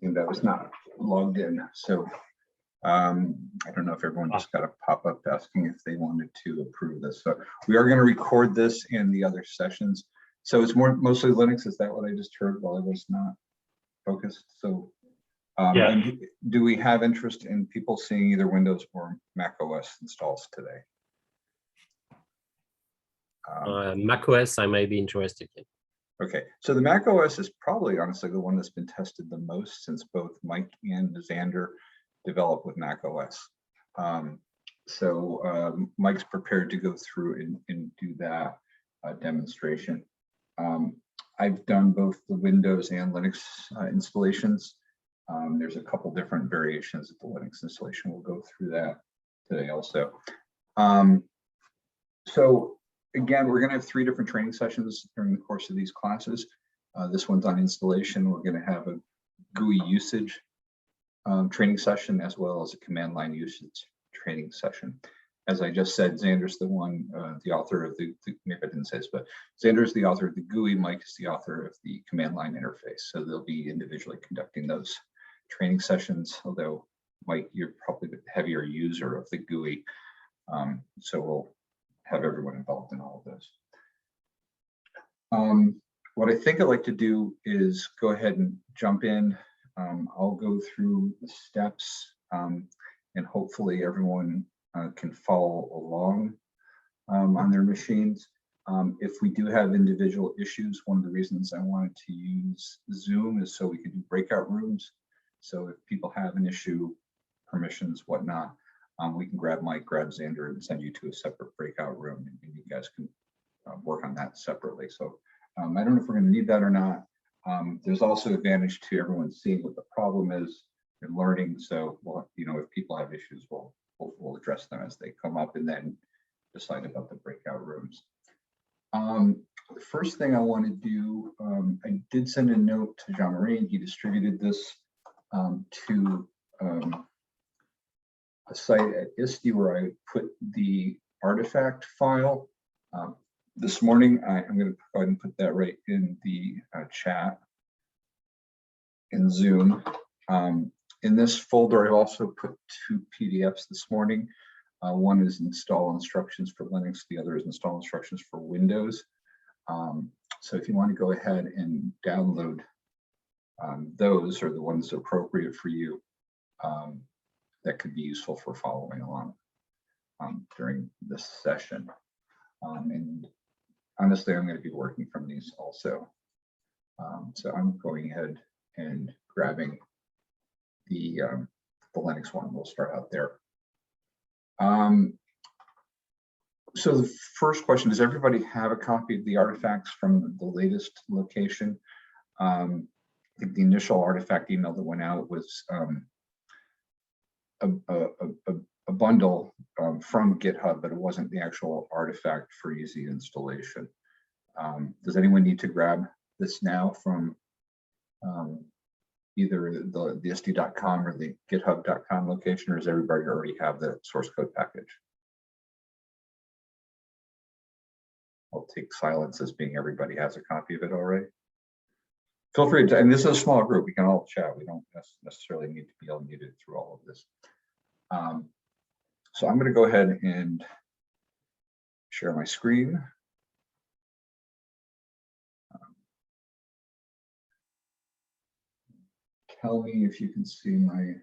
seemed I was not logged in. So I don't know if everyone just got a pop-up asking if they wanted to approve this. So we are going to record this and the other sessions. So it's mostly Linux. Is that what I just heard while I was not focused? So Yeah. and do we have interest in people seeing either Windows or Mac OS installs today? Mac OS, I may be interested in. Okay, so the Mac OS is probably honestly the one that's been tested the most, since both Mike and Xander developed with Mac OS. Mike's prepared to go through and do that demonstration. I've done both the Windows and Linux installations. There's a couple different variations of the Linux installation. We'll go through that today also. So again, we're going to have 3 different training sessions during the course of these classes. This one's on installation. We're going to have a GUI usage training session, as well as a command line usage training session. As I just said, Xander's the one, the author of maybe I didn't say this, but Xander's the author of the GUI, Mike is the author of the command line interface. So they'll be individually conducting those training sessions, although Mike, you're probably the heavier user of the GUI. So we'll have everyone involved in all of this. What I think I'd like to do is go ahead and jump in. I'll go through the steps and hopefully everyone can follow along on their machines. If we do have individual issues, one of the reasons I wanted to use Zoom is so we can do breakout rooms. So if people have an issue, permissions, whatnot, we can grab Mike, grab Xander, and send you to a separate breakout room, and you guys can work on that separately. So I don't know if we're going to need that or not. There's also advantage to everyone seeing what the problem is and learning. So, well, you know, if people have issues, we'll address them as they come up, and then decide about the breakout rooms. The first thing I want to do, I did send a note to Jean-Marie, and he distributed this to a site at ISTE where I put the artifact file. This morning, I'm going to go ahead and put that right in the chat in Zoom. In this folder, I also put 2 PDFs this morning. One is install instructions for Linux, the other is install instructions for Windows. So if you want to go ahead and download those, or the ones appropriate for you, that could be useful for following along during this session. And honestly, I'm going to be working from these also. So I'm going ahead and grabbing the Linux one. We'll start out there. So the first question, does everybody have a copy of the artifacts from the latest location? I think the initial artifact email that went out was a bundle from GitHub, but it wasn't the actual artifact for easy installation. Does anyone need to grab this now from either the ISTE.com or the GitHub.com location, or does everybody already have the source code package? I'll take silence as being everybody has a copy of it already. Feel free to, and this is a small group, we can all chat. We don't necessarily need to be unmuted through all of this. So I'm going to go ahead and share my screen. Tell me if you can see my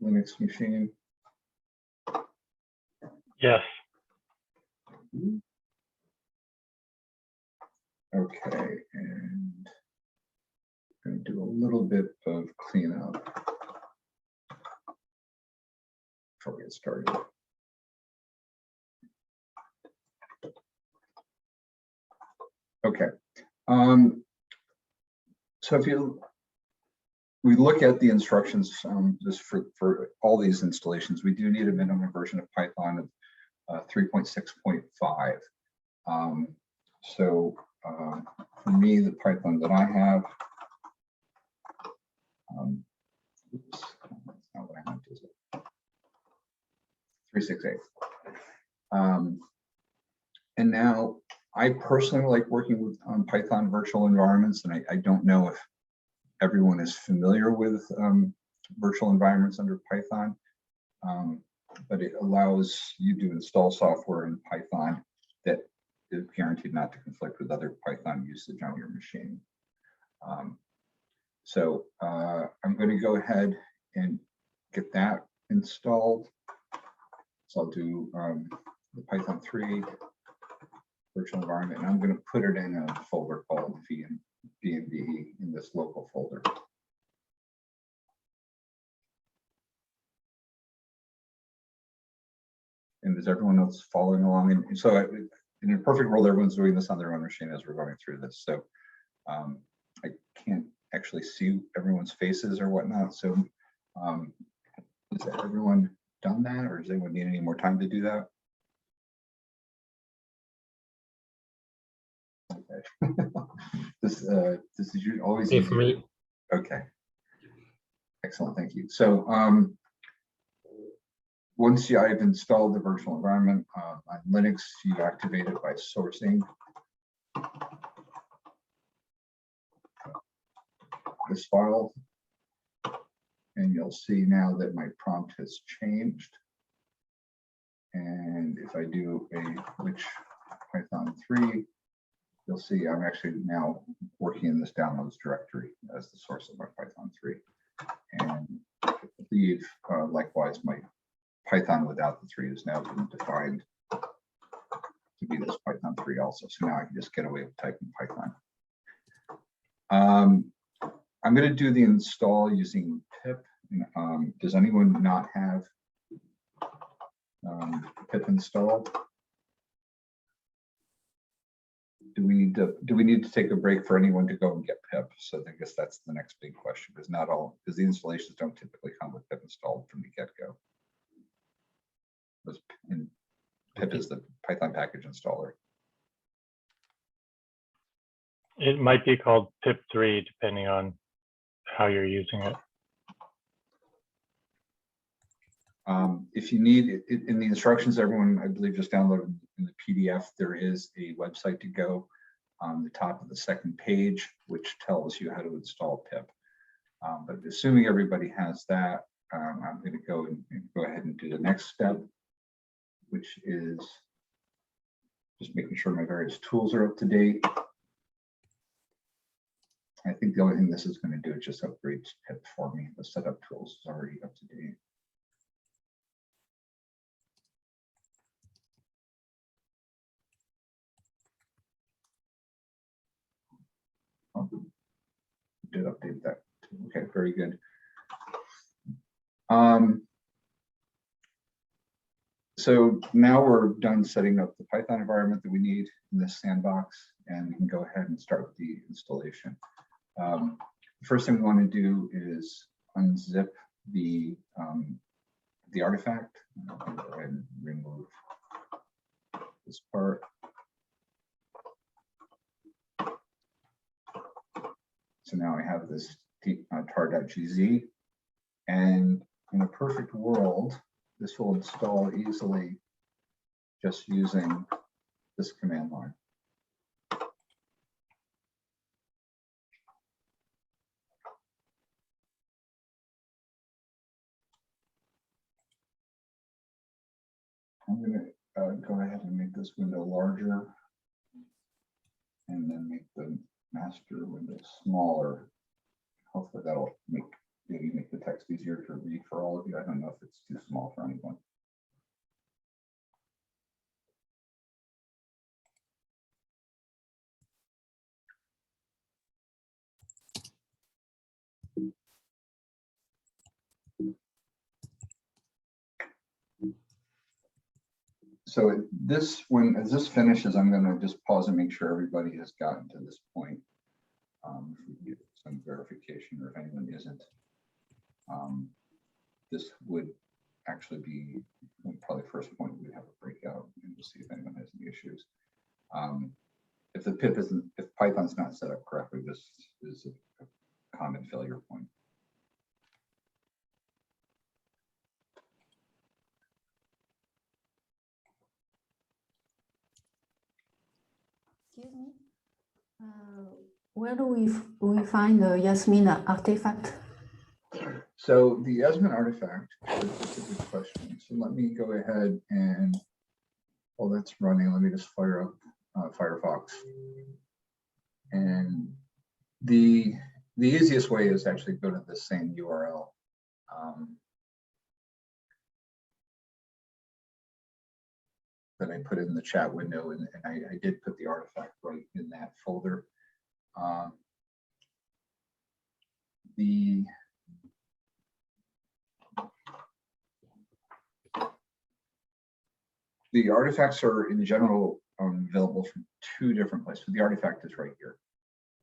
Linux machine. Yes. Okay, and I'm going to do a little bit of cleanup before we get started. Okay, so if we look at the instructions just for all these installations, we do need a minimum version of Python of 3.6.5. For me, the Python that I have, oops, that's not what I meant, is it? 3.6.8. And now I personally like working with Python virtual environments, and I don't know if everyone is familiar with virtual environments under Python, but it allows you to install software in Python that is guaranteed not to conflict with other Python usage on your machine. So I'm going to go ahead and get that installed. So I'll do the Python 3 virtual environment, and I'm going to put it in a folder called VNV in this local folder. And is everyone else following along? And so in a perfect world, everyone's doing this on their own machine as we're going through this. So I can't actually see everyone's faces or whatnot. So has everyone done that, or does anyone need any more time to do that? Okay. This is always easy for me. Okay. Excellent, thank you. So once I've installed the virtual environment on Linux, you activate it by sourcing this file. And you'll see now that my prompt has changed. And if I do a which Python 3, you'll see I'm actually now working in this downloads directory as the source of my Python 3. And I believe likewise my Python without the 3 is now been defined to be this Python 3 also. So now I can just get away with typing Python. I'm going to do the install using pip. Does anyone not have pip installed? Do we need to take a break for anyone to go and get pip? So I guess that's the next big question, because the installations don't typically come with pip installed from the get-go. Pip is the Python package installer. It might be called pip3 depending on how you're using it. If you need it in the instructions, everyone, I believe, just downloaded in the PDF, there is a website to go on the top of the second page, which tells you how to install pip. But assuming everybody has that, I'm going to go ahead and do the next step, which is just making sure my various tools are up to date. I think the only thing this is going to do is just upgrade pip for me. The setup tools is already up to date. Did update that. Okay, very good. So now we're done setting up the Python environment that we need in this sandbox, and we can go ahead and start with the installation. The first thing we want to do is unzip the artifact. I'll go ahead and remove this part. So now I have this tar.gz, and in a perfect world, this will install easily just using this command line. I'm going to go ahead and make this window larger and then make the master window smaller. Hopefully that'll maybe make the text easier to read for all of you. I don't know if it's too small for anyone. So as this finishes, I'm going to just pause and make sure everybody has gotten to this point. If we get some verification, or if anyone isn't, this would actually be probably the first point we'd have a breakout, and we'll see if anyone has any issues. If Python's not set up correctly, this is a common failure point. Excuse me. Where do we find the YASMINE artifact? So the YASMINE artifact, that's a good question. So let me go ahead and, while that's running, let me just fire up Firefox. And the easiest way is actually go to the same URL. That I put in the chat window, and I did put the artifact right in that folder. The artifacts are in general available from two different places. So the artifact is right here.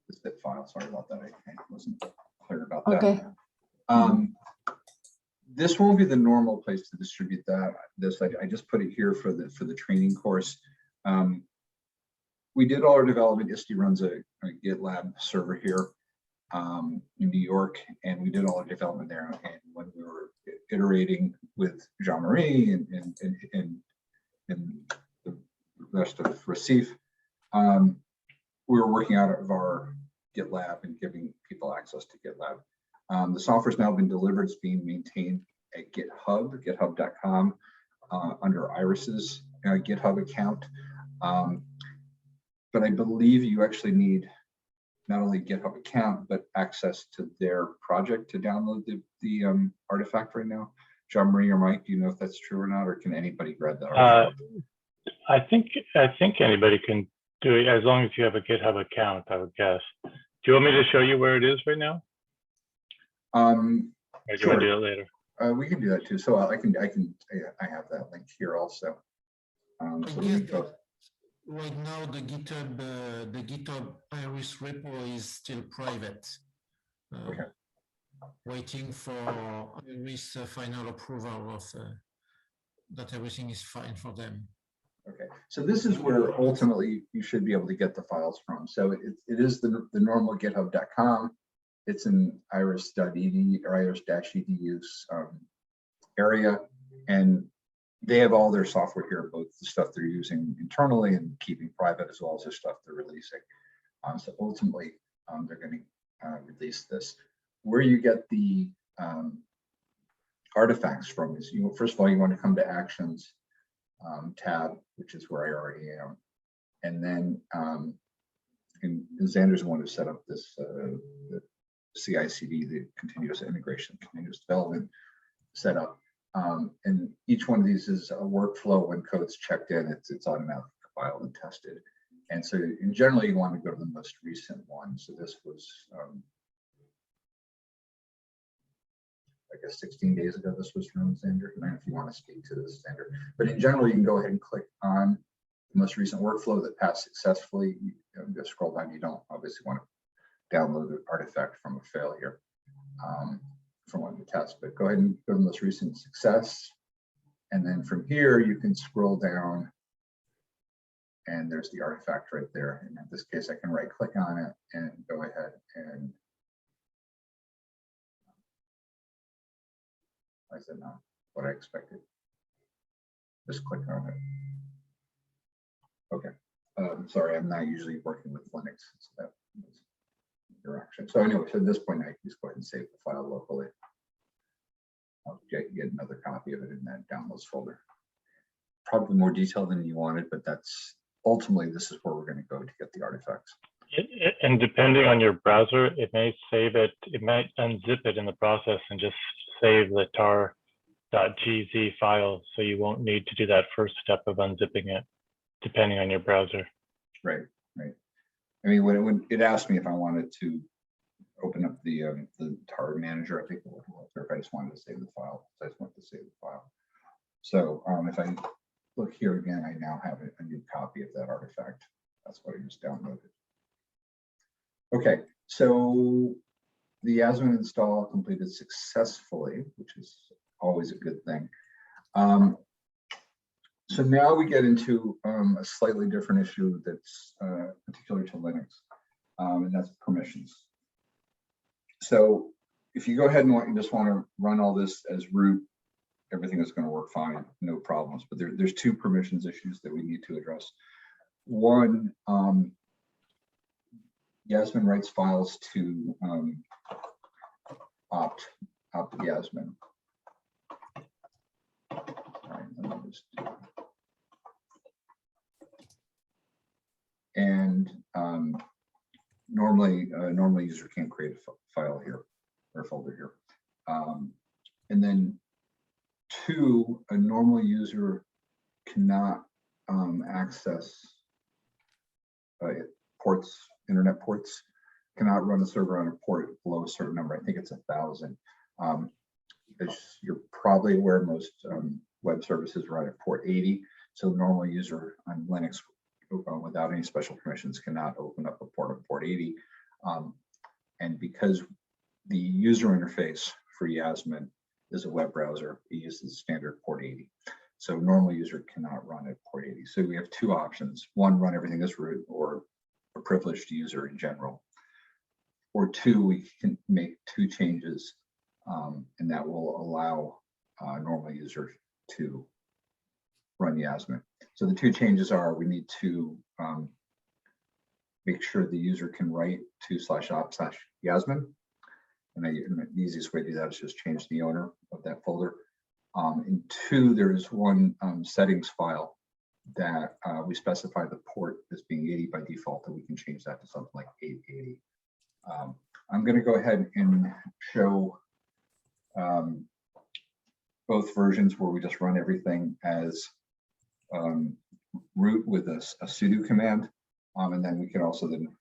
The zip file. Sorry about that. I wasn't clear about that. Okay. This won't be the normal place to distribute that. I just put it here for the training course. We did all our development. ISTE runs a GitLab server here in New York, and we did all our development there. And when we were iterating with Jean-Marie and the rest of Recif, we were working out of our GitLab and giving people access to GitLab. The software's now been delivered. It's being maintained at GitHub, github.com, under Iris's GitHub account. But I believe you actually need not only GitHub account, but access to their project to download the artifact right now. Jean-Marie or Mike, do you know if that's true or not, or can anybody grab that artifact? I think anybody can do it as long as you have a GitHub account, I would guess. Do you want me to show you where it is right now? Or do you want to do it later? We can do that too. So I have that link here also. So right now the GitHub Iris repo is still private. Okay. Waiting for Iris final approval of that everything is fine for them. Okay, so this is where ultimately you should be able to get the files from. So it is the normal github.com. It's an iris.edu or iris-edu's area, and they have all their software here, both the stuff they're using internally and keeping private, as well as the stuff they're releasing. So ultimately, they're going to release this. Where you get the artifacts from is, first of all, you want to come to Actions tab, which is where I already am, and then and Xander's the one who set up this the CI/CD, the continuous integration, continuous development setup. And each one of these is a workflow. When code's checked in, it's automatically compiled and tested. And so in general, you want to go to the most recent one. So this was, I guess 16 days ago, this was from Xander. I don't know if you want to speak to this, Xander. But in general, you can go ahead and click on the most recent workflow that passed successfully. You just scroll down. You don't obviously want to download the artifact from a failure. From one to test, but go ahead and go to the most recent success. And then from here, you can scroll down and there's the artifact right there. And in this case, I can right click on it and go ahead and, I said not what I expected. Just click on it. Okay. Sorry, I'm not usually working with Linux. So that was interaction. So anyway, so at this point, I can just go ahead and save the file locally. I'll get another copy of it in that downloads folder. Probably more detail than you wanted, but that's ultimately, this is where we're going to go to get the artifacts. And depending on your browser, it may save it, it might unzip it in the process and just save the tar.gz file. So you won't need to do that first step of unzipping it, depending on your browser. Right, right. I mean, when it asked me if I wanted to open up the tar manager, I think it was, or if I just wanted to save the file. So I just wanted to save the file. So if I look here again, I now have a new copy of that artifact. That's what I just downloaded. Okay, so the YASMINE install completed successfully, which is always a good thing. So now we get into a slightly different issue that's particular to Linux, and that's permissions. So if you go ahead and you just want to run all this as root, everything is going to work fine, no problems. But there's two permissions issues that we need to address. One, Yasmin writes files to opt Yasmin. All right, let me just do it. And normally, a normal user can't create a file here or folder here. And then 2, a normal user cannot access ports, internet ports, cannot run a server on a port below a certain number. I think it's 1,000. As you're probably aware, most web services run at port 80. So the normal user on Linux without any special permissions cannot open up a port of port 80. And because the user interface for Yasmin is a web browser, it uses standard port 80. So normal user cannot run at port 80. So we have 2 options. 1, run everything as root or a privileged user in general. Or 2, we can make 2 changes and that will allow a normal user to run Yasmin. So the 2 changes are, we need to make sure the user can write to/opt/Yasmin. And the easiest way to do that is just change the owner of that folder. And 2, there's one settings file that we specify the port as being 80 by default, and we can change that to something like 880. I'm going to go ahead and show both versions where we just run everything as root with a sudo command, and then we can also then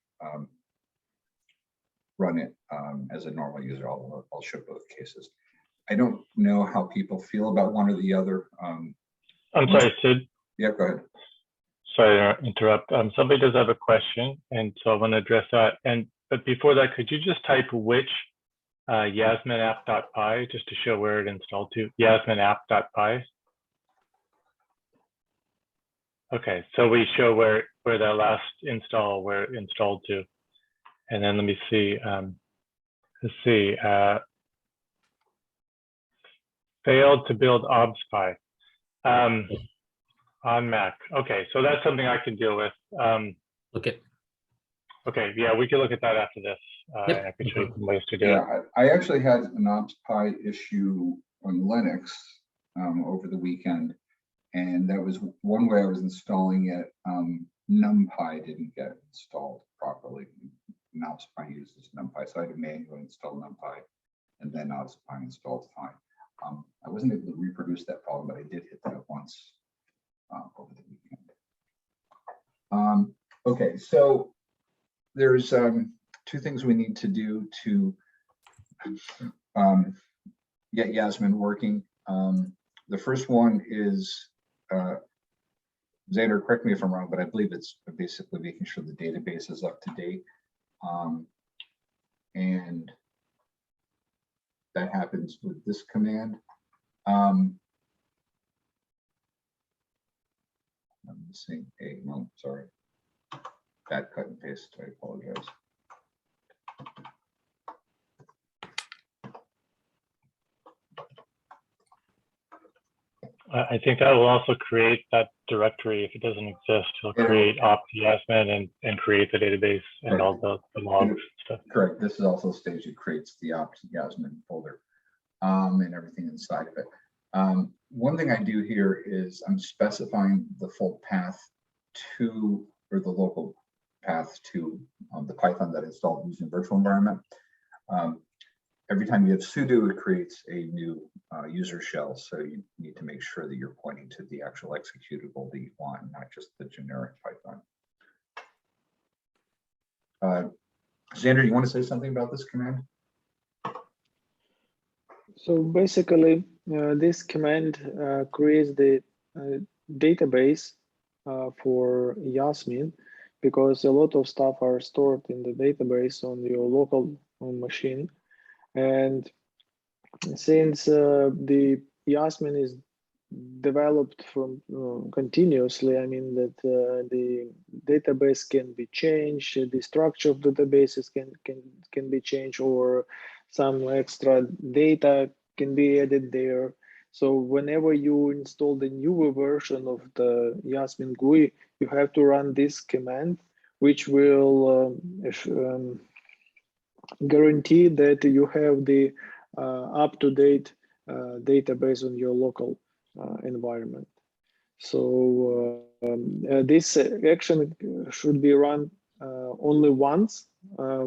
run it as a normal user. I'll show both cases. I don't know how people feel about one or the other. I'm sorry, Sid. Yeah, go ahead. Sorry to interrupt. Somebody does have a question, and so I want to address that. But before that, could you just type which Yasmin app.py just to show where it installed to? Yasmin app.py. Okay, so we show where that last install, where it installed to. And then let me see. Let's see. Failed to build obfspi on Mac. Okay, so that's something I can deal with. Okay. Okay, yeah, we can look at that after this. Yep. I can show you some ways to do it. Yeah, I actually had an obfspi issue on Linux over the weekend, and that was one way I was installing it. NumPy didn't get installed properly. obfspi uses NumPy, so I had to manually install NumPy, and then obfspi installed fine. I wasn't able to reproduce that problem, but I did hit that once over the weekend. Okay, so there's 2 things we need to do to get Yasmin working. The first one is, Xander, correct me if I'm wrong, but I believe it's basically making sure the database is up to date. And that happens with this command. I'm missing a, no, sorry. That cut and paste, I apologize. I think that will also create that directory if it doesn't exist. It'll create opt-Yasmin and create the database and all the logs and stuff. Correct. This is also a stage that creates the opt-Yasmin folder and everything inside of it. One thing I do here is I'm specifying the full path to, or the local path to the Python that installed using virtual environment. Every time you have sudo, it creates a new user shell. So you need to make sure that you're pointing to the actual executable that you want, not just the generic Python. Xander, you want to say something about this command? So basically, this command creates the database for Yasmin, because a lot of stuff are stored in the database on your local machine. And since the Yasmin is developed from continuously, I mean that the database can be changed, the structure of the databases can be changed, or some extra data can be added there. So whenever you install the newer version of the Yasmin GUI, you have to run this command, which will guarantee that you have the up-to-date database on your local environment. So this action should be run only once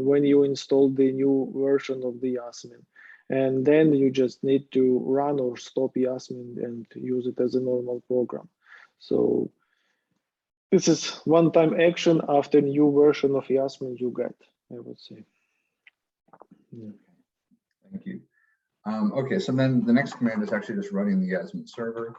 when you install the new version of the YASMINE. And then you just need to run or stop YASMINE and use it as a normal program. So this is one-time action after new version of YASMINE you get, I would say. Yeah. Thank you. Okay, so then the next command is actually just running the YASMINE server.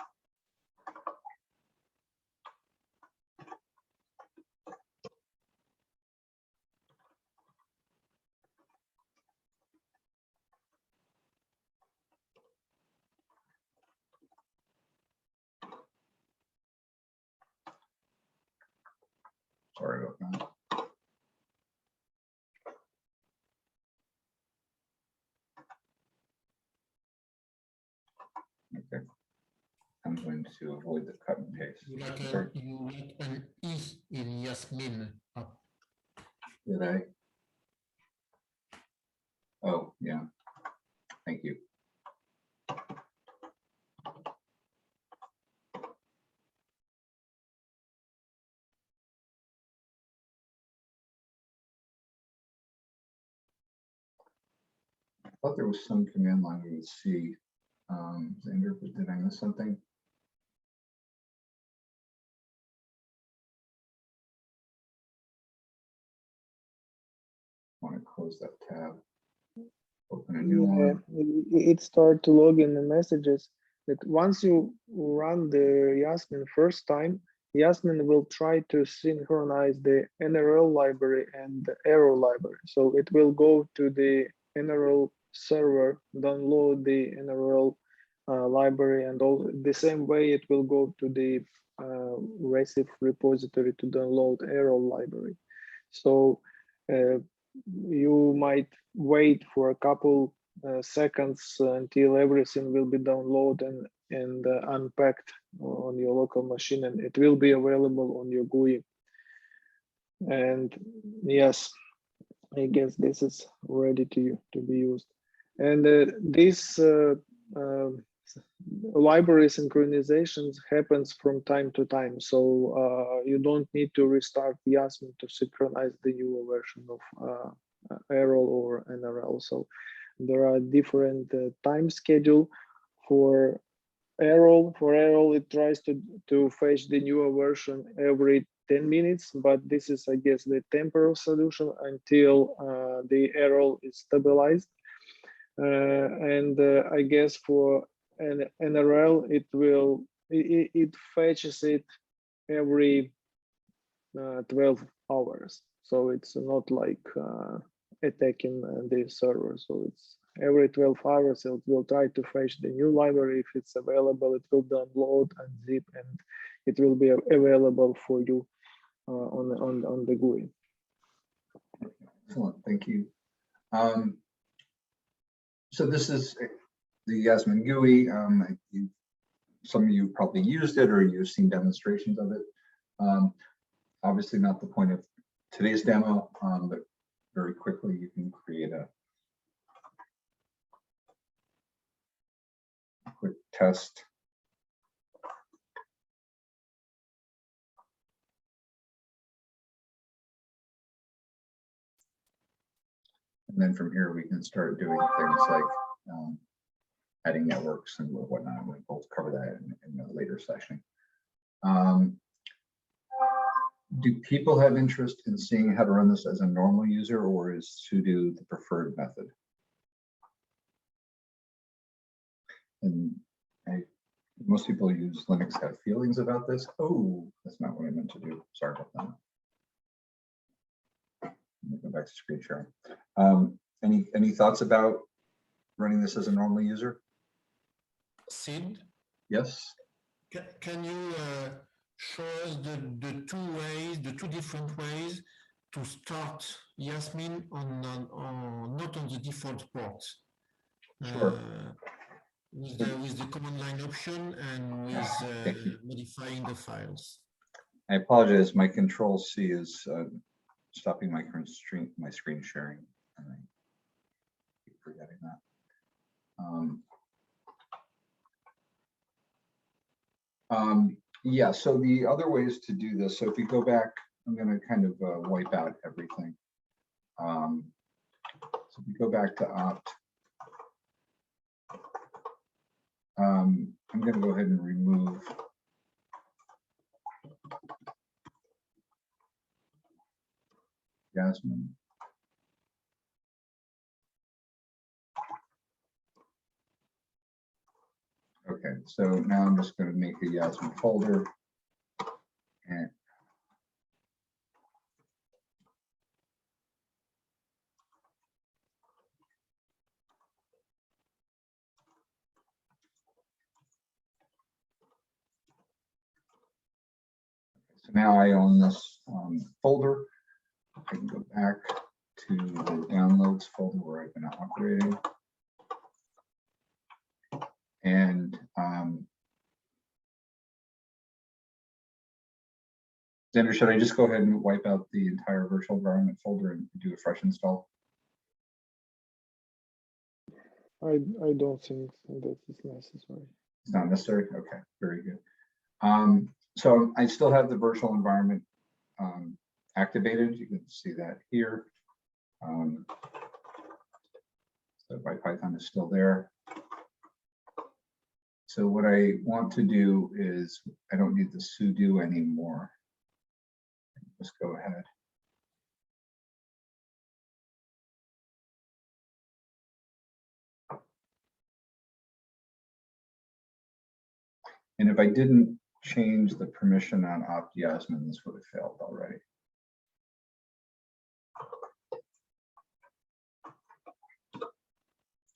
Sorry about that. Okay. I'm going to avoid the cut and paste. You like an E in YASMINE. Did I? Oh, yeah. Thank you. I thought there was some command line we would see. Xander, did I miss something? I want to close that tab. Open a new one. It starts to log in the messages that once you run the YASMINE first time, YASMINE will try to synchronize the NRL library and the arrow library. So it will go to the NRL server, download the NRL library, and all the same way it will go to the RECIF repository to download arrow library. So you might wait for a couple seconds until everything will be downloaded and unpacked on your local machine, and it will be available on your GUI. And yes, I guess this is ready to be used. And this library synchronizations happens from time to time. So you don't need to restart YASMINE to synchronize the newer version of arrow or NRL. So there are different time schedule for arrow. For arrow, it tries to fetch the newer version every 10 minutes, but this is, I guess, the temporary solution until the arrow is stabilized. And I guess for an NRL, it fetches it every 12 hours. So it's not like attacking the server. So it's every 12 hours, it will try to fetch the new library. If it's available, it will download and zip, and it will be available for you on the GUI. Excellent, thank you. So this is the YASMINE GUI. Some of you probably used it or you've seen demonstrations of it. Obviously not the point of today's demo, but very quickly you can create a quick test. And then from here, we can start doing things like adding networks and whatnot. We'll cover that in a later session. Do people have interest in seeing how to run this as a normal user, or is sudo the preferred method? And most people who use Linux have feelings about this. Oh, that's not what I meant to do. Sorry about that. Let me go back to screen sharing. Any thoughts about running this as a normal user? Sid? Yes. Can you show us the two different ways to start YASMINE on not on the default port? Sure. With the command line option and with modifying the files. I apologize. My Control C is stopping my current screen sharing. And I keep forgetting that. Yeah, so the other ways to do this, so if you go back, I'm going to kind of wipe out everything. So if we go back to opt, I'm going to go ahead and remove Yasmin. Okay, so now I'm just going to make a Yasmin folder. And so now I own this folder. I can go back to the downloads folder where I've been operating. And Xander, should I just go ahead and wipe out the entire virtual environment folder and do a fresh install? I don't think that is necessary. It's not necessary? Okay, very good. So I still have the virtual environment activated. You can see that here. So Python is still there. So what I want to do is, I don't need the sudo anymore. Just go ahead. And if I didn't change the permission on opt Yasmin, this would have failed already.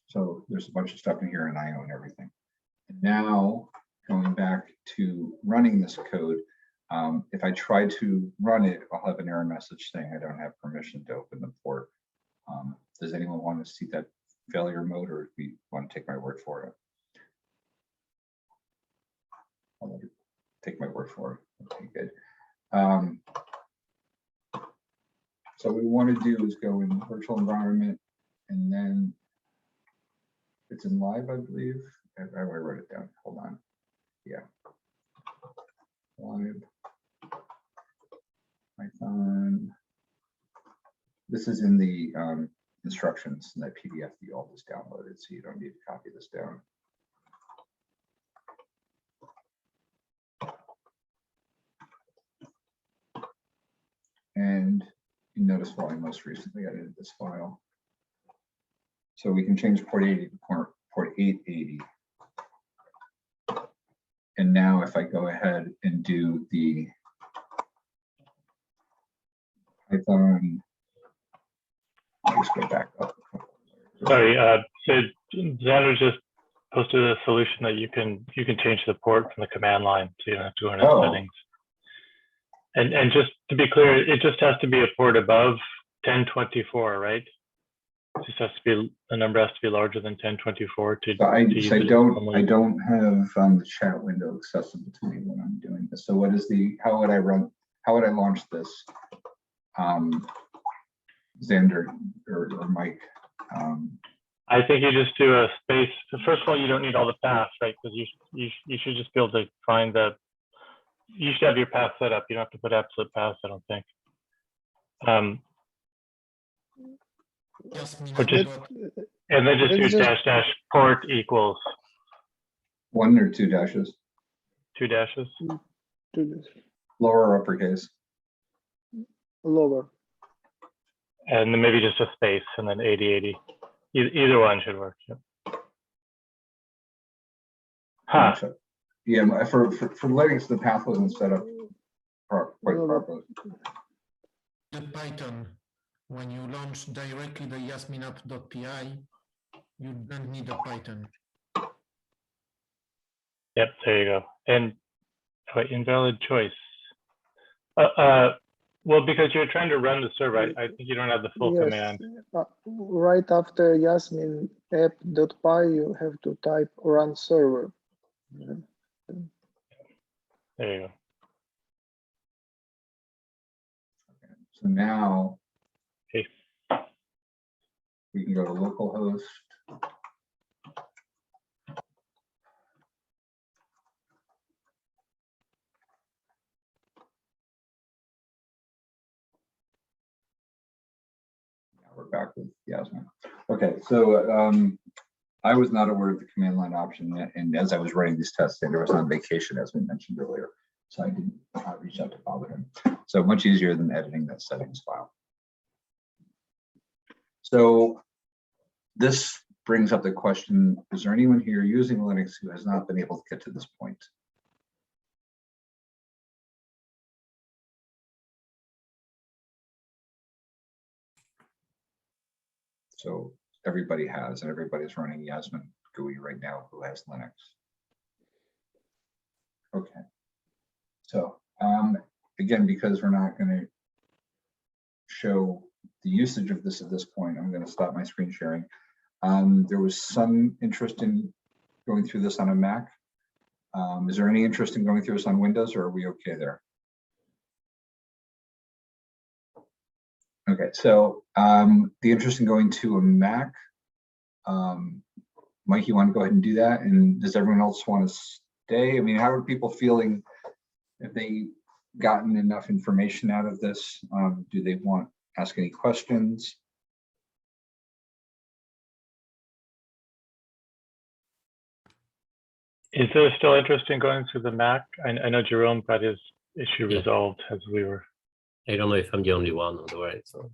So there's a bunch of stuff in here and I own everything. And now going back to running this code, if I try to run it, I'll have an error message saying I don't have permission to open the port. Does anyone want to see that failure mode, or do we want to take my word for it? I'll let it take my word for it. Okay, good. So what we want to do is go in virtual environment, and then it's in live, I believe. I wrote it down. Hold on. Yeah. Live. Python. This is in the instructions in that PDF that you all just downloaded, so you don't need to copy this down. And you notice why I most recently edited this file. So we can change port 80 to port 880. And now if I go ahead and do the Python, I'll just go back up. Sorry, so Xander just posted a solution that you can change the port from the command line, so you don't have to go into settings. And just to be clear, it just has to be a port above 1024, right? It just has to be, the number has to be larger than 1024 to. So I don't have the chat window accessible to me when I'm doing this. So what is the, how would I launch this? Xander or Mike? I think you just do a space. First of all, you don't need all the paths, right? Because you should just be able to find the. You should have your path set up. You don't have to put absolute paths, I don't think. Or just, and then just do dash port equals. One or two dashes? Two dashes. Lower Lower or uppercase? Lower. And then maybe just a space and then 8080. Either one should work. Yep. Huh. Yeah, for Linux, the path wasn't set up quite properly. The Python, when you launch directly the Yasmin app.py, you don't need a Python. Yep, there you go. And invalid choice. Well, because you're trying to run the server, I think you don't have the full command. Right after Yasmin app.py, you have to type run server. Yeah. There you go. So now Okay. we can go to localhost. Now we're back with Yasmin. Okay, so I was not aware of the command line option, and as I was writing these tests, Sandra was on vacation, as we mentioned earlier, so I didn't reach out to bother him. So much easier than editing that settings file. So this brings up the question, is there anyone here using Linux who has not been able to get to this point? So everybody has, and everybody's running YASMINE GUI right now who has Linux. Okay. So again, because we're not going to show the usage of this at this point, I'm going to stop my screen sharing. There was some interest in going through this on a Mac. Is there any interest in going through this on Windows, or are we okay there? Okay, so the interest in going to a Mac, Mike, you want to go ahead and do that? And does everyone else want to stay? I mean, how are people feeling? Have they gotten enough information out of this? Do they want to ask any questions? Is there still interest in going through the Mac? I know Jerome got his issue resolved as we were. I don't know if I'm the only one on the way. So.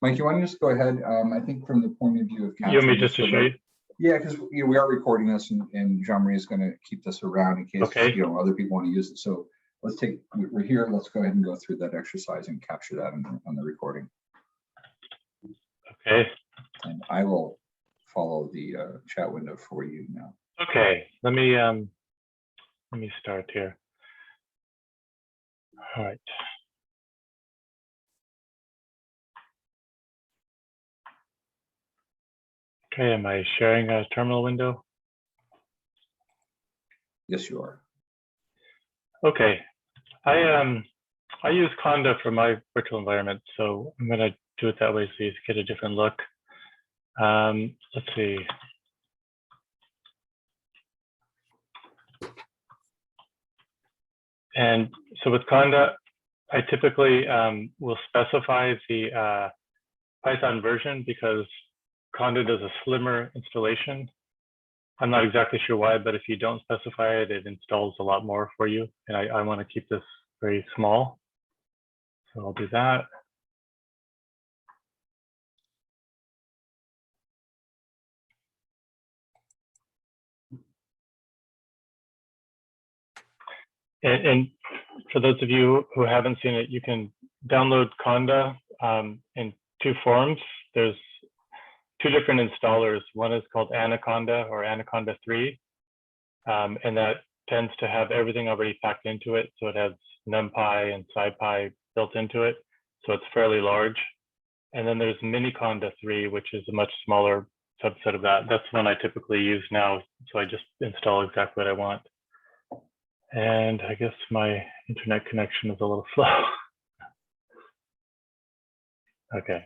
Mike, you want to just go ahead? I think from the point of view of You want me just to show you? Yeah, because we are recording this, and Jean-Marie is going to keep this around in case other people want to use it. So let's we're here. Let's go ahead and go through that exercise and capture that on the recording. Okay. And I will follow the chat window for you now. Okay. Let me start here. All right. Okay, am I sharing a terminal window? Yes, you are. Okay, I use Conda for my virtual environment, so I'm going to do it that way so you get a different look. Let's see. And so with Conda, I typically will specify the Python version because Conda does a slimmer installation. I'm not exactly sure why, but if you don't specify it, it installs a lot more for you. And I want to keep this very small. So I'll do that. And for those of you who haven't seen it, you can download Conda in two forms. There's two different installers. One is called Anaconda or Anaconda 3, and that tends to have everything already packed into it. So it has NumPy and SciPy built into it. So it's fairly large. And then there's Miniconda 3, which is a much smaller subset of that. That's one I typically use now. So I just install exactly what I want. And I guess my internet connection is a little slow. Okay.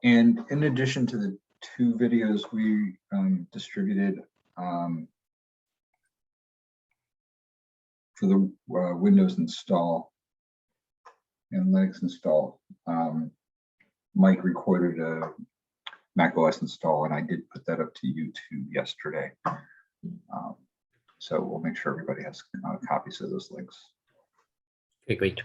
And in addition to the two videos we distributed for the Windows install and Linux install, Mike recorded a Mac OS install, and I did put that up to YouTube yesterday. So we'll make sure everybody has copies of those links. Okay, great.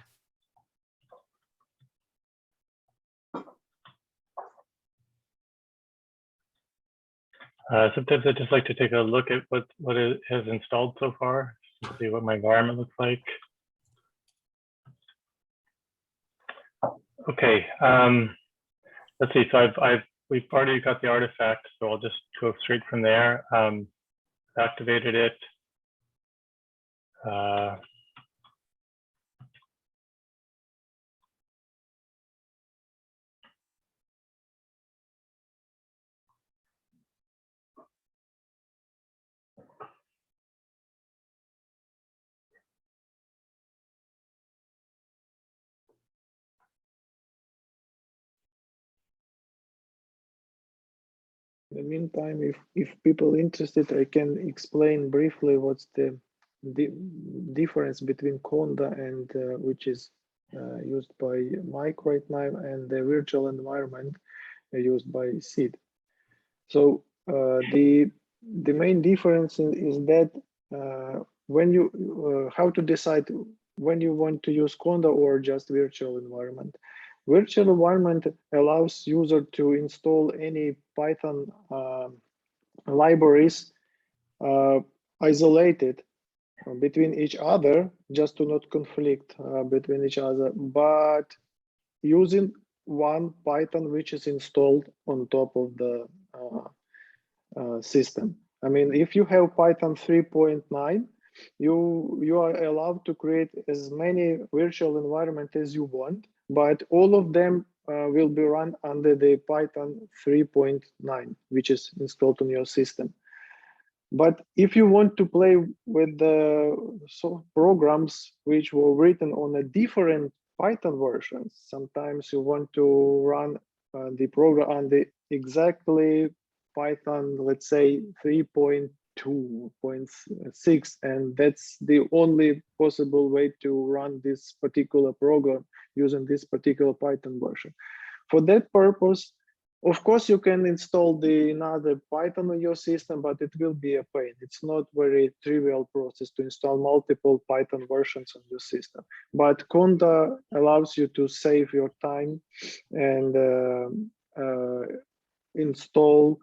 Sometimes I just like to take a look at what it has installed so far, to see what my environment looks like. Okay, let's see. So we've already got the artifact, so I'll just go straight from there. Activated it. In the meantime, if people interested, I can explain briefly what's the difference between Conda and which is used by Mike right now, and the virtual environment used by Sid. So the main difference is that when you how to decide when you want to use Conda or just virtual environment. Virtual environment allows user to install any Python libraries isolated between each other, just to not conflict between each other, but using one Python which is installed on top of the system. I mean, if you have Python 3.9, you are allowed to create as many virtual environments as you want, but all of them will be run under the Python 3.9, which is installed on your system. But if you want to play with the programs which were written on a different Python versions, sometimes you want to run the program on the exactly Python, let's say 3.2.6, and that's the only possible way to run this particular program using this particular Python version. For that purpose, of course, you can install another Python on your system, but it will be a pain. It's not very trivial process to install multiple Python versions on your system. But Conda allows you to save your time and install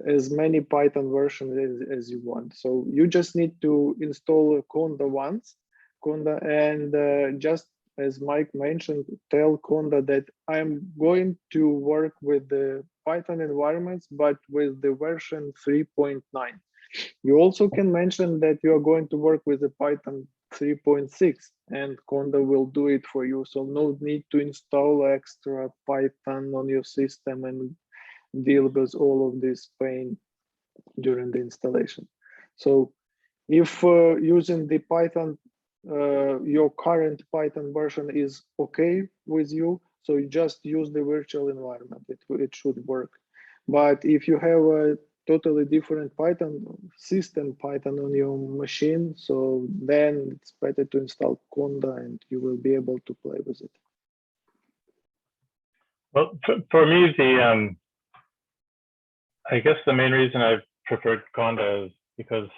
as many Python versions as you want. So you just need to install Conda once, and just as Mike mentioned, tell Conda that I'm going to work with the Python environments, but with the version 3.9. You also can mention that you are going to work with the Python 3.6, and Conda will do it for you. So no need to install extra Python on your system and deal with all of this pain during the installation. So if using the Python, your current Python version is okay with you, so you just use the virtual environment. It should work. But if you have a totally different Python system, Python on your machine, so then it's better to install Conda and you will be able to play with it. Well, for me, I guess the main reason I've preferred Conda is because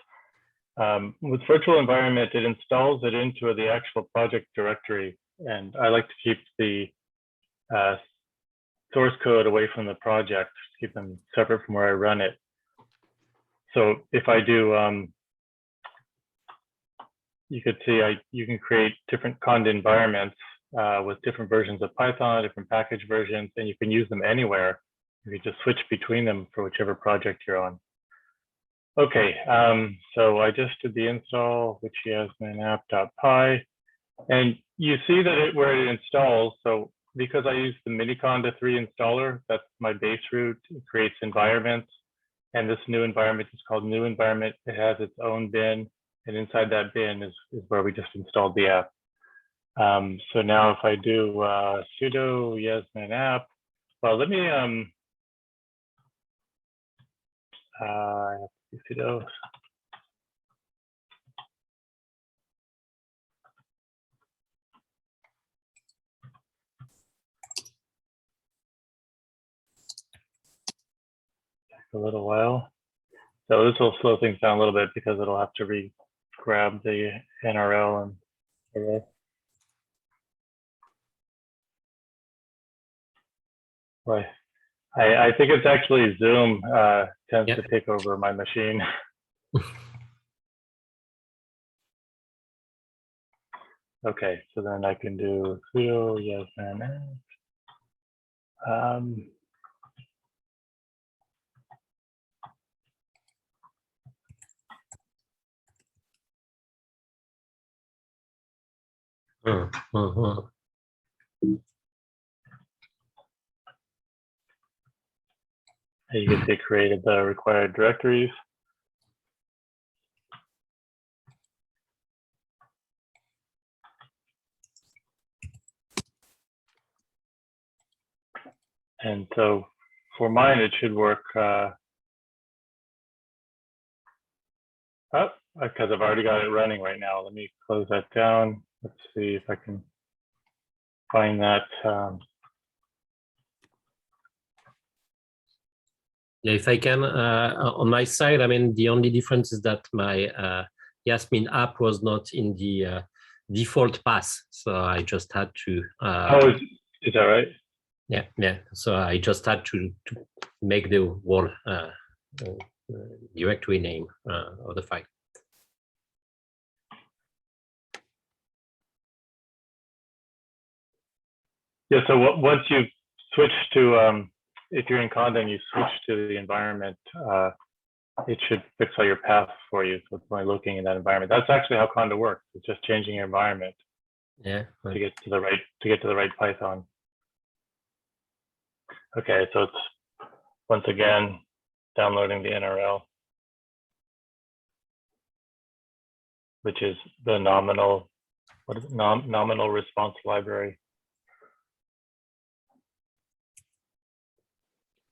with virtual environment, it installs it into the actual project directory. And I like to keep the source code away from the project, keep them separate from where I run it. So if I do, you could see you can create different Conda environments with different versions of Python, different package versions, and you can use them anywhere. You can just switch between them for whichever project you're on. Okay, so I just did the install, which YASMINE app.py, and you see that where it installs. So because I use the Miniconda 3 installer, that's my base root. It creates environments, and this new environment is called new environment. It has its own bin, and inside that bin is where we just installed the app. So now if I do sudo YASMINE app, well, let me I have to do sudo. A little while. So this will slow things down a little bit because it'll have to re-grab the NRL and array. Right. I think it's actually Zoom tends Yeah. to take over my machine. Okay, so then I can do sudo YASMINE. Mhm. You can see it created the required directories. And so for mine, it should work. Because I've already got it running right now. Let me close that down. Let's see if I can find that. Yeah, if I can, on my side, I mean, the only difference is that my Yasmine app was not in the default path, so I just had to. Oh, is that right? Yeah, yeah. So I just had to make the whole directory name of the file. Yeah. So once you switch to, if you're in Conda and you switch to the environment, it should fix all your paths for you. So it's only looking in that environment. That's actually how Conda works. It's just changing your environment Yeah. to get to the right Python. Okay, so it's once again downloading the NRL, which is the nominal response library.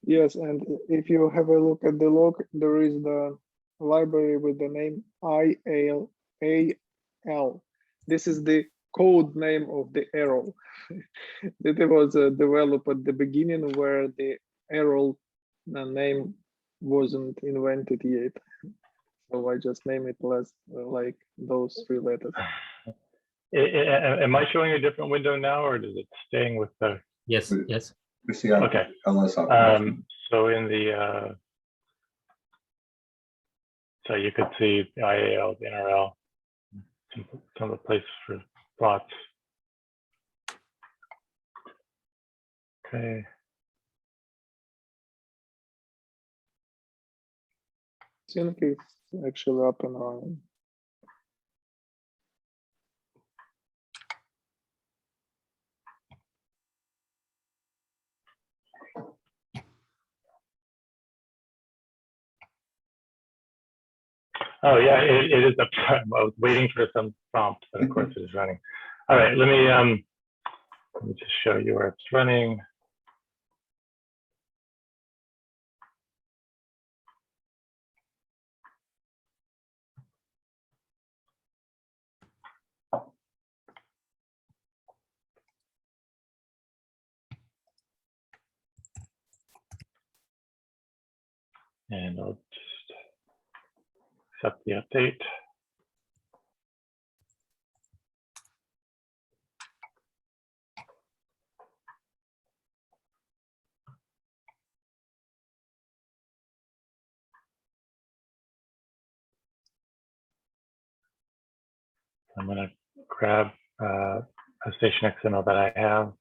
Yes, and if you have a look at the log, there is the library with the name IAL. This is the code name of the arrow. That was developed at the beginning where the arrow name wasn't invented yet. So I just name it less like those 3 letters. Am I showing a different window now, or is it staying with the? Yes. Yes. We see Okay. LS operation. So in the so you could see the IAL, the NRL, some of the places for plots. Okay. I think it's actually up and running. Oh yeah, it is up. I was waiting for some prompt, but of course it is running. All right, let me just show you where it's running. And I'll just accept the update. I'm going to grab a station XML that I have.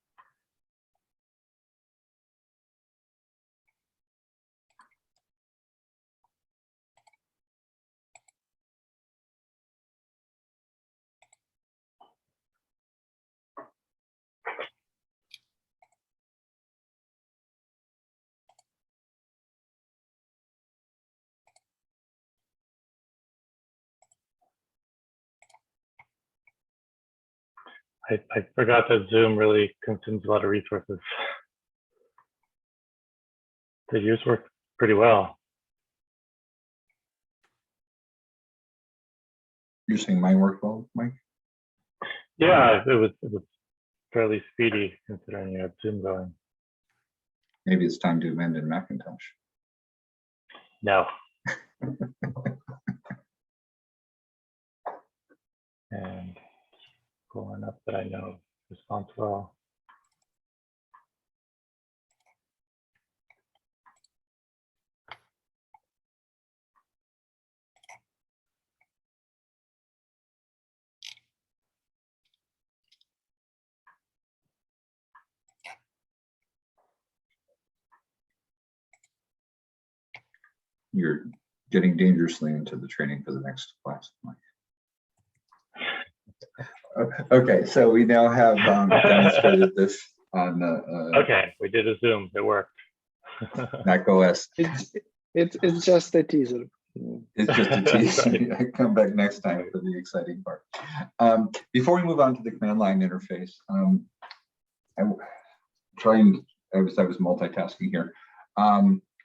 I forgot that Zoom really consumes a lot of resources. The use works pretty well. You're saying mine worked well, Mike? Yeah, it was fairly speedy considering you have Zoom going. Maybe it's time to amend in Macintosh. No. And pulling up that I know response well. you're getting dangerously into the training for the next class. Okay, so we now have demonstrated this on Okay, we did a Zoom. It worked. Mac OS. It's just a teaser. It's just a tease. I come back next time for the exciting part. Before we move on to the command line interface, I was multitasking here.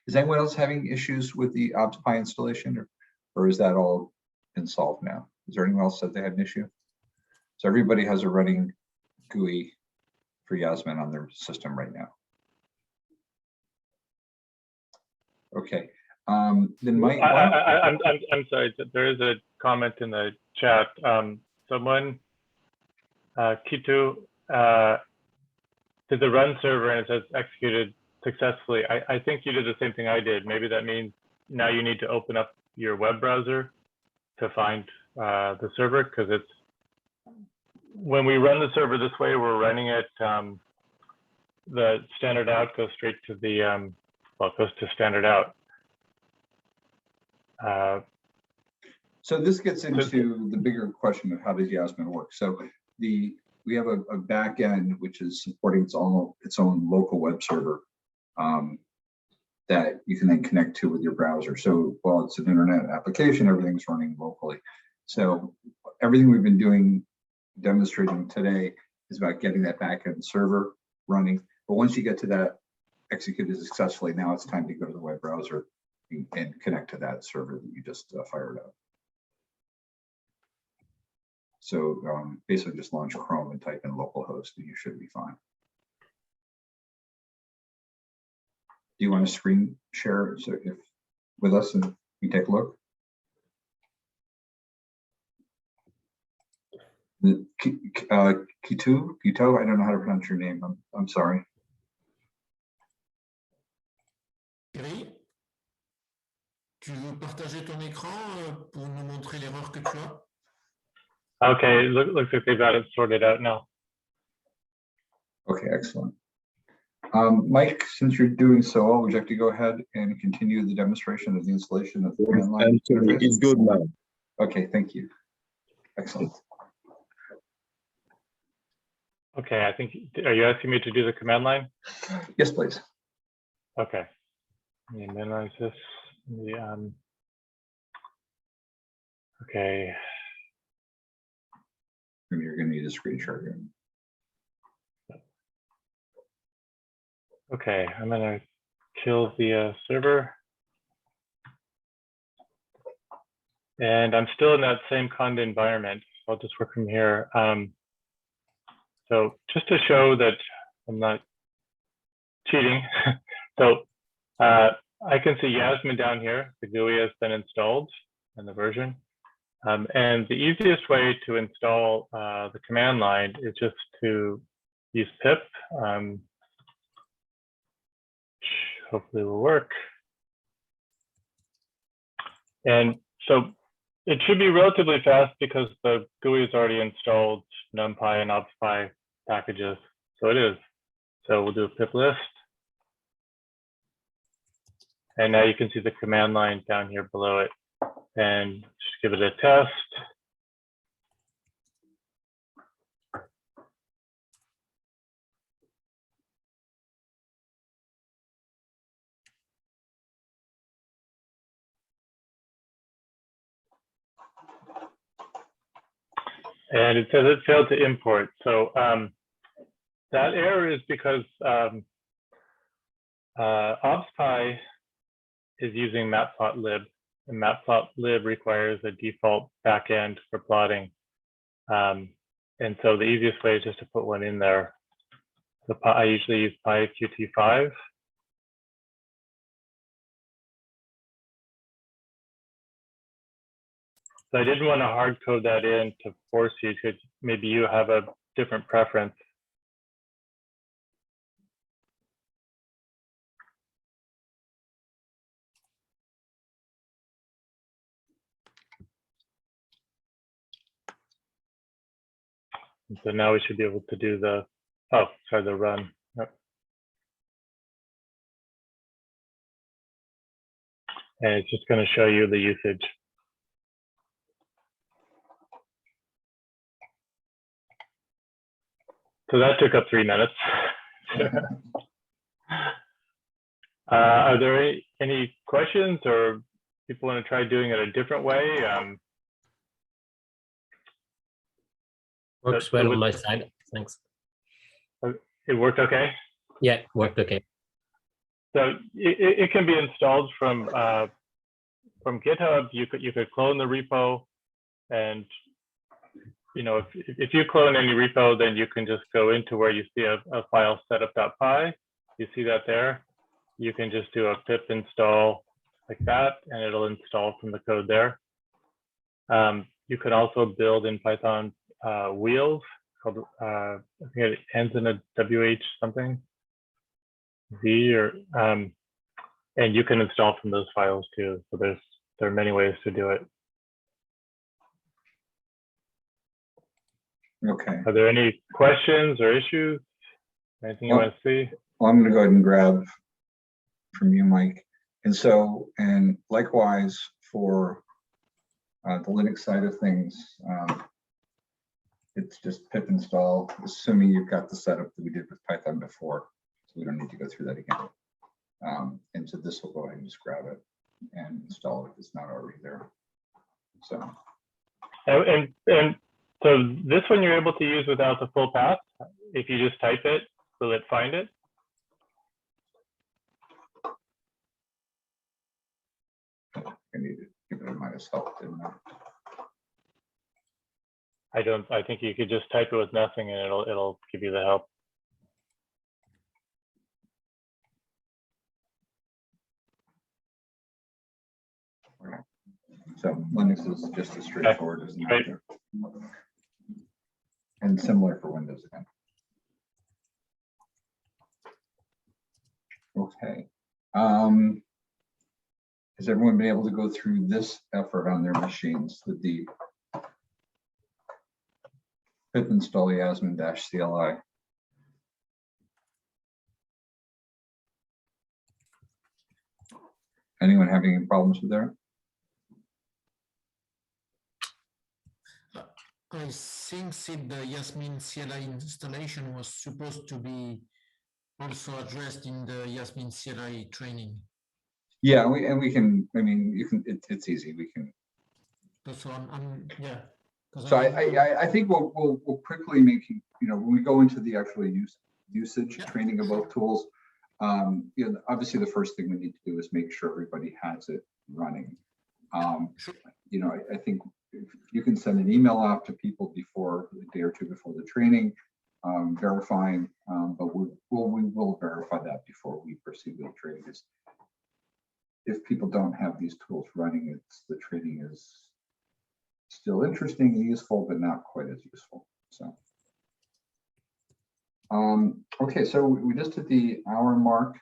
Is anyone else having issues with the OBSPI installation, or is that all been solved now? Is there anyone else that they had an issue? So everybody has a running GUI for YASMINE on their system right now. Okay. Then Mike, I'm sorry. There is a comment in the chat. Someone, Kitu, did the run server and it says executed successfully. I think you did the same thing I did. Maybe that means now you need to open up your web browser to find the server, because it's when we run the server this way, we're running it. The standard out goes straight to the well, it goes to standard out. So this gets into the bigger question of how does YASMINE work. So we have a back end which is supporting its own local web server that you can then connect to with your browser. So while it's an internet application, everything's running locally. So everything we've been demonstrating today is about getting that back end server running. But once you get to that executed successfully, now it's time to go to the web browser and connect to that server that you just fired up. So basically just launch Chrome and type in localhost and you should be fine. Do you want to screen share so if with us and you take a look? Kito, I don't know how to pronounce your name. I'm sorry. Thierry, tu veux partager ton écran pour nous montrer l'erreur que tu as? Okay, looks like they've got it sorted out now. Okay, excellent. Mike, since you're doing so well, would you like to go ahead and continue the demonstration of the installation of the command line interface? It's good now. Okay, thank you. Excellent. Okay, I think, are you asking me to do the command line? Yes, please. Okay. Let me minimize this. Okay. And you're going to need a screen share here. Okay, I'm going to kill the server. And I'm still in that same conda environment. I'll just work from here. So just to show that I'm not cheating. So I can see YASMINE down here. The GUI has been installed in the version. And the easiest way to install the command line is just to use pip. Hopefully will work. And so it should be relatively fast because the GUI is already installed NumPy and OBSPy packages. So it is. So we'll do a pip list. And now you can see the command line down here below it. And just give it a test. And it says it failed to import. So that error is because OBSPy is using matplotlib, and matplotlib requires a default backend for plotting. And so the easiest way is just to put one in there. So I usually use PyQt5. So I didn't want to hard code that in to force you, because maybe you have a different preference. And so now we should be able to do the, oh, sorry, the run. Yep. and it's just going to show you the usage. So that took up 3 minutes. Are there any questions, or people want to try doing it a different way? Works well on my side. Thanks. It worked okay? Yeah, worked okay. So it can be installed from GitHub. You could clone the repo, and if you clone any repo, then you can just go into where you see a file setup.py. You see that there. You can just do a pip install like that, and it'll install from the code there. You can also build in Python wheels called, I think it ends in a WH something, Z, or and you can install from those files too. So there are many ways to do it. Okay. Are there any questions or issues? Anything you want to see? Well, I'm going to go ahead and grab from you, Mike. And likewise for the Linux side of things, it's just pip install, assuming you've got the setup that we did with Python before. So we don't need to go through that again. And so this will go ahead and just grab it and install it if it's not already there. So. And so this one you're able to use without the full path. If you just type it, will it find it? I need to give it a minus help, didn't I? I think you could just type it with nothing and it'll give you the help. Okay. So Linux is just as straightforward as Right. And similar for Windows again. Okay. Has everyone been able to go through this effort on their machines with the pip install YASMINE-CLI? Anyone having any problems with that? I think that the YASMINE CLI installation was supposed to be also addressed in the YASMINE CLI training. Yeah, we can, I mean, you can, it's easy, we can. So yeah. So I think we'll quickly make, when we go into the actual usage training of both tools, obviously the first thing we need to do is make sure everybody has it running. Sure. I think if you can send an email out to people before a day or two before the training, verifying, but we will verify that before we proceed with the training. If people don't have these tools running, the training is still interesting and useful, but not quite as useful. So, okay, so we just hit the hour mark.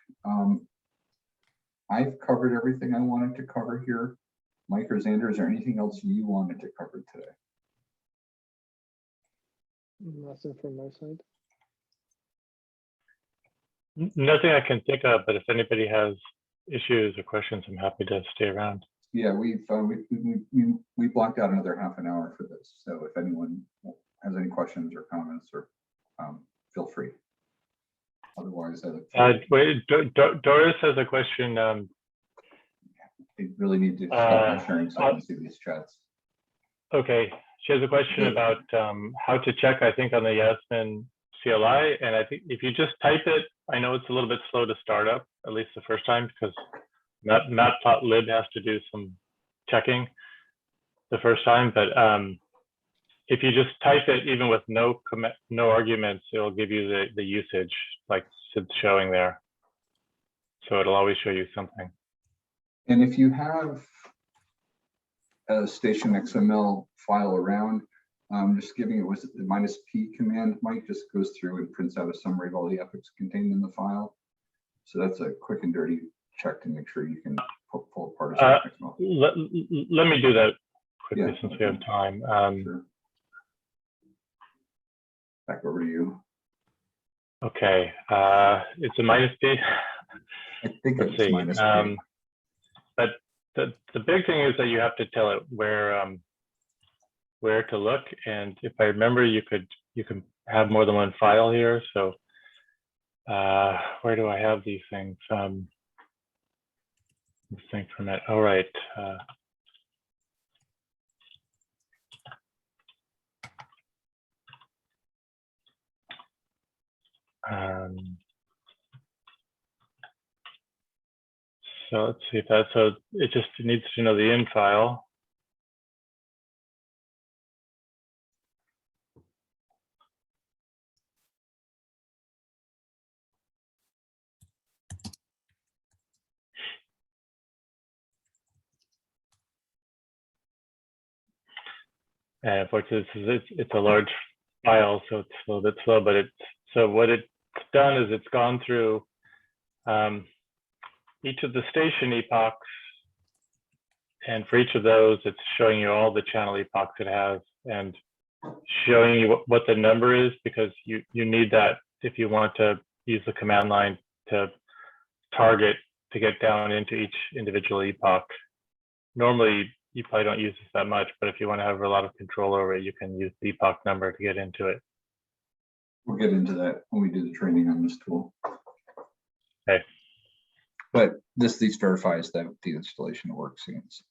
I've covered everything I wanted to cover here. Mike or Xander, is there anything else you wanted to cover today? Nothing from my side. Nothing I can think of, but if anybody has issues or questions, I'm happy to stay around. Yeah, we blocked out another half an hour for this. So if anyone has any questions or comments, or feel free. Otherwise, wait, Doris has a question. I really need to stop my sharing so I can see these chats. Okay, she has a question about how to check, I think, on the YASMINE CLI. And I think if you just type it, I know it's a little bit slow to start up, at least the first time, because matplotlib has to do some checking the first time. But if you just type it, even with no arguments, it'll give you the usage like it's showing there. So it'll always show you something. And if you have a station XML file around, just giving it with the -p command, Mike, just goes through and prints out a summary of all the epochs contained in the file. So that's a quick and dirty check to make sure you can pull apart a station XML. Let me do that quickly, Yeah, since we have time. Sure. Back over to you. Okay, it's a -p. I think Let's it's see. -p. But the big thing is that you have to tell it where to look. And if I remember, you can have more than one file here. So where do I have these things? Let's think for a minute. All right. So let's see if that's, so it just needs to know the in file. And unfortunately, it's a large file, so it's a little bit slow, but so what it's done is it's gone through each of the station epochs. And for each of those, it's showing you all the channel epochs it has and showing you what the number is, because you need that if you want to use the command line to target to get down into each individual epoch. Normally, you probably don't use this that much, but if you want to have a lot of control over it, you can use the epoch number to get into it. We'll get into that when we do the training on this tool. Okay. But this at least verifies that the installation works, and it's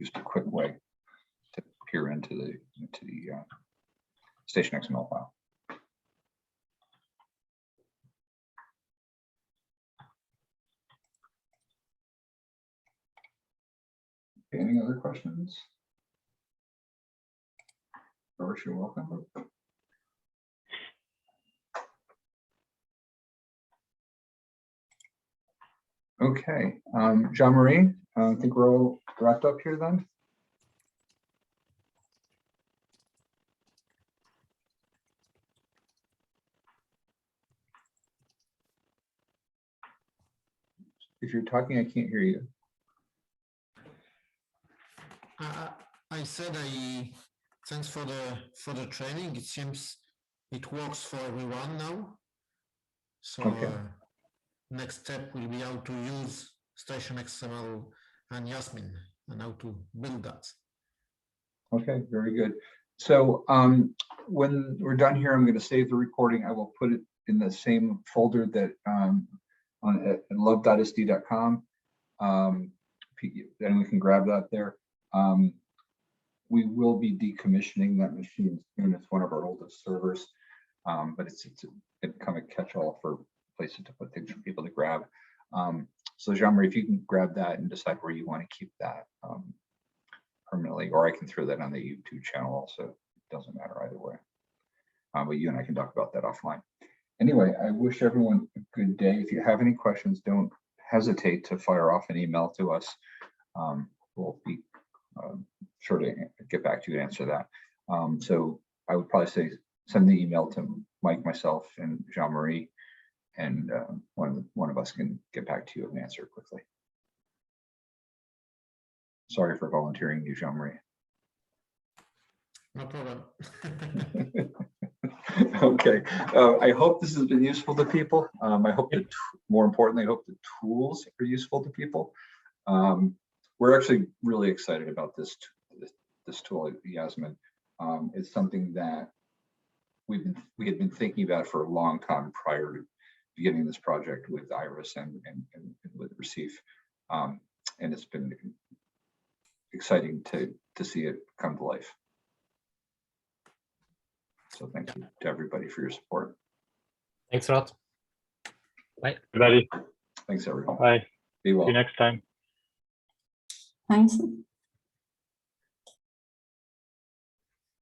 just a quick way to peer into the station XML file. Okay, any other questions? Doris, you're welcome. Okay, Jean-Marie, I think we're all wrapped up here then. If you're talking, I can't hear you. I said thanks for the training. It seems it works for everyone now. So Okay. Next step will be how to use Station XML and YASMINE and how to build that. Okay, very good. So when we're done here, I'm going to save the recording. I will put it in the same folder that on at love.sd.com. Then we can grab that there. We will be decommissioning that machine soon. It's one of our oldest servers, but it's kind of catch-all for places to put things for people to grab. So Jean-Marie, if you can grab that and decide where you want to keep that permanently, or I can throw that on the YouTube channel also. It doesn't matter either way. But you and I can talk about that offline. Anyway, I wish everyone a good day. If you have any questions, don't hesitate to fire off an email to us. We'll be sure to get back to you and answer that. So I would probably say send the email to Mike, myself, and Jean-Marie, and one of us can get back to you and answer quickly. Sorry for volunteering you, Jean-Marie. No problem. Okay, I hope this has been useful to people. I hope that, more importantly, I hope the tools are useful to people. We're actually really excited about this tool, YASMINE. It's something that we had been thinking about for a long time prior to beginning this project with Iris and with Receive, and it's been exciting to see it come to life. So thank you to everybody for your support. Thanks a lot. Bye. Everybody, Thanks everyone. bye. Be well. See you next time. Thanks.